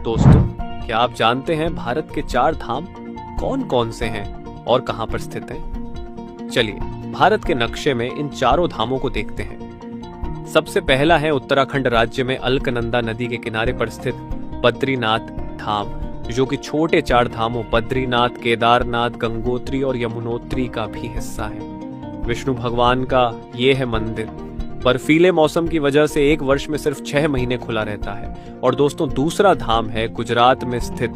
दोस्तों, क्या आप जानते हैं भारत के 4 धाम कौन कौन से हैं और कहां पर स्थित हैं? चलिए भारत के नक्शे में इन चारों धामों को देखते हैं। सबसे पहला है उत्तराखंड राज्य में अलकनंदा नदी के किनारे पर स्थित बद्रीनाथ धाम, जो कि छोटे 4 धामों बद्रीनाथ, केदारनाथ, गंगोत्री और यमुनोत्री का भी हिस्सा है। विष्णु भगवान का ये है मंदिर। बर्फीले मौसम की वजह से एक वर्ष में सिर्फ 6 महीने खुला रहता है। और दोस्तों, दूसरा धाम है गुजरात में स्थित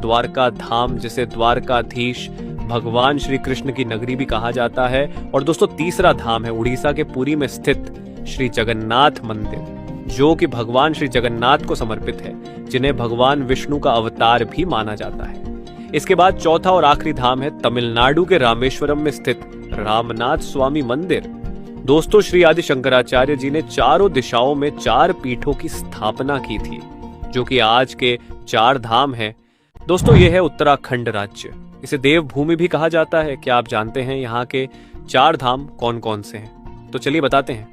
द्वारका धाम, जिसे द्वारकाधीश भगवान श्री कृष्ण की नगरी भी कहा जाता है। और दोस्तों, तीसरा धाम है उड़ीसा के पुरी में स्थित श्री जगन्नाथ मंदिर, जो कि भगवान श्री जगन्नाथ को समर्पित है, जिन्हें भगवान विष्णु का अवतार भी माना जाता है। इसके बाद चौथा और आखिरी धाम है तमिलनाडु के रामेश्वरम में स्थित रामनाथ स्वामी मंदिर। दोस्तों, श्री आदि शंकराचार्य जी ने चारों दिशाओं में 4 पीठों की स्थापना की थी, जो कि आज के 4 धाम हैं। दोस्तों, यह है उत्तराखंड राज्य। इसे देवभूमि भी कहा जाता है। क्या आप जानते हैं यहाँ के 4 धाम कौन कौन से हैं? तो चलिए बताते हैं।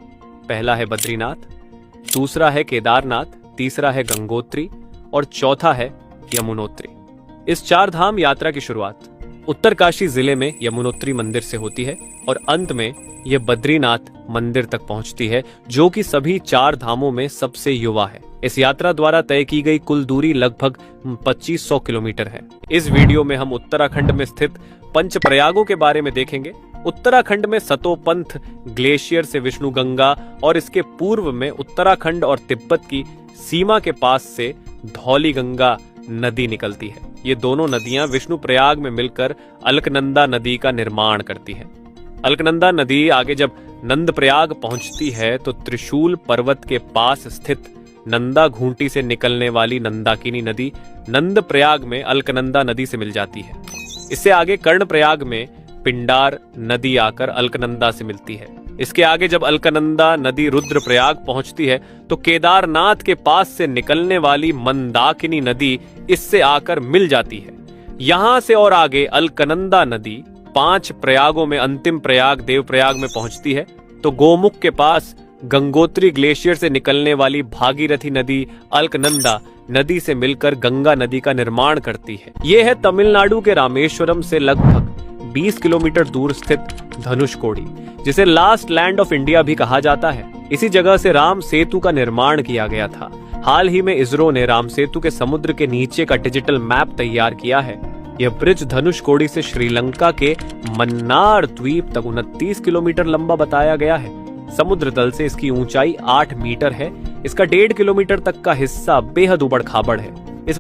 पहला है बद्रीनाथ, दूसरा है केदारनाथ, तीसरा है गंगोत्री और चौथा है यमुनोत्री। इस 4 धाम यात्रा की शुरुआत उत्तरकाशी जिले में यमुनोत्री मंदिर से होती है और अंत में यह बद्रीनाथ मंदिर तक पहुंचती है, जो कि सभी 4 धामों में सबसे युवा है। इस यात्रा द्वारा तय की गई कुल दूरी लगभग 2500 किलोमीटर है। इस वीडियो में हम उत्तराखंड में स्थित पंचप्रयागों के बारे में देखेंगे। उत्तराखंड में सतोपंथ ग्लेशियर से विष्णु गंगा और इसके पूर्व में उत्तराखंड और तिब्बत की सीमा के पास से धौली गंगा नदी निकलती है। ये दोनों नदियां विष्णु प्रयाग में मिलकर अलकनंदा नदी का निर्माण करती है। अलकनंदा नदी आगे जब नंद प्रयाग पहुंचती है तो त्रिशूल पर्वत के पास स्थित नंदा घूंटी से निकलने वाली नंदाकिनी नदी नंद प्रयाग में अलकनंदा नदी से मिल जाती है। इससे आगे कर्ण प्रयाग में पिंडार नदी आकर अलकनंदा से मिलती है। इसके आगे जब अलकनंदा नदी रुद्रप्रयाग पहुंचती है तो केदारनाथ के पास से निकलने वाली मंदाकिनी नदी इससे आकर मिल जाती है। यहां से और आगे अलकनंदा नदी 5 प्रयागों में अंतिम प्रयाग देवप्रयाग में पहुंचती है। तो गोमुख के पास गंगोत्री ग्लेशियर से निकलने वाली भागीरथी नदी अलकनंदा नदी से मिलकर गंगा नदी का निर्माण करती है। यह है तमिलनाडु के रामेश्वरम से लगभग 20 किलोमीटर दूर स्थित धनुषकोडी, जिसे लास्ट लैंड ऑफ इंडिया भी कहा जाता है। इसी जगह से राम सेतु का निर्माण किया गया था। हाल ही में इसरो ने राम सेतु के समुद्र के नीचे का डिजिटल मैप तैयार किया है। यह ब्रिज धनुषकोडी से श्रीलंका के मन्नार द्वीप तक 29 किलोमीटर लंबा बताया गया है। समुद्र तल से इसकी ऊंचाई 8 मीटर है। इसका 1.5 किलोमीटर तक का हिस्सा बेहद उबड़ खाबड़ है।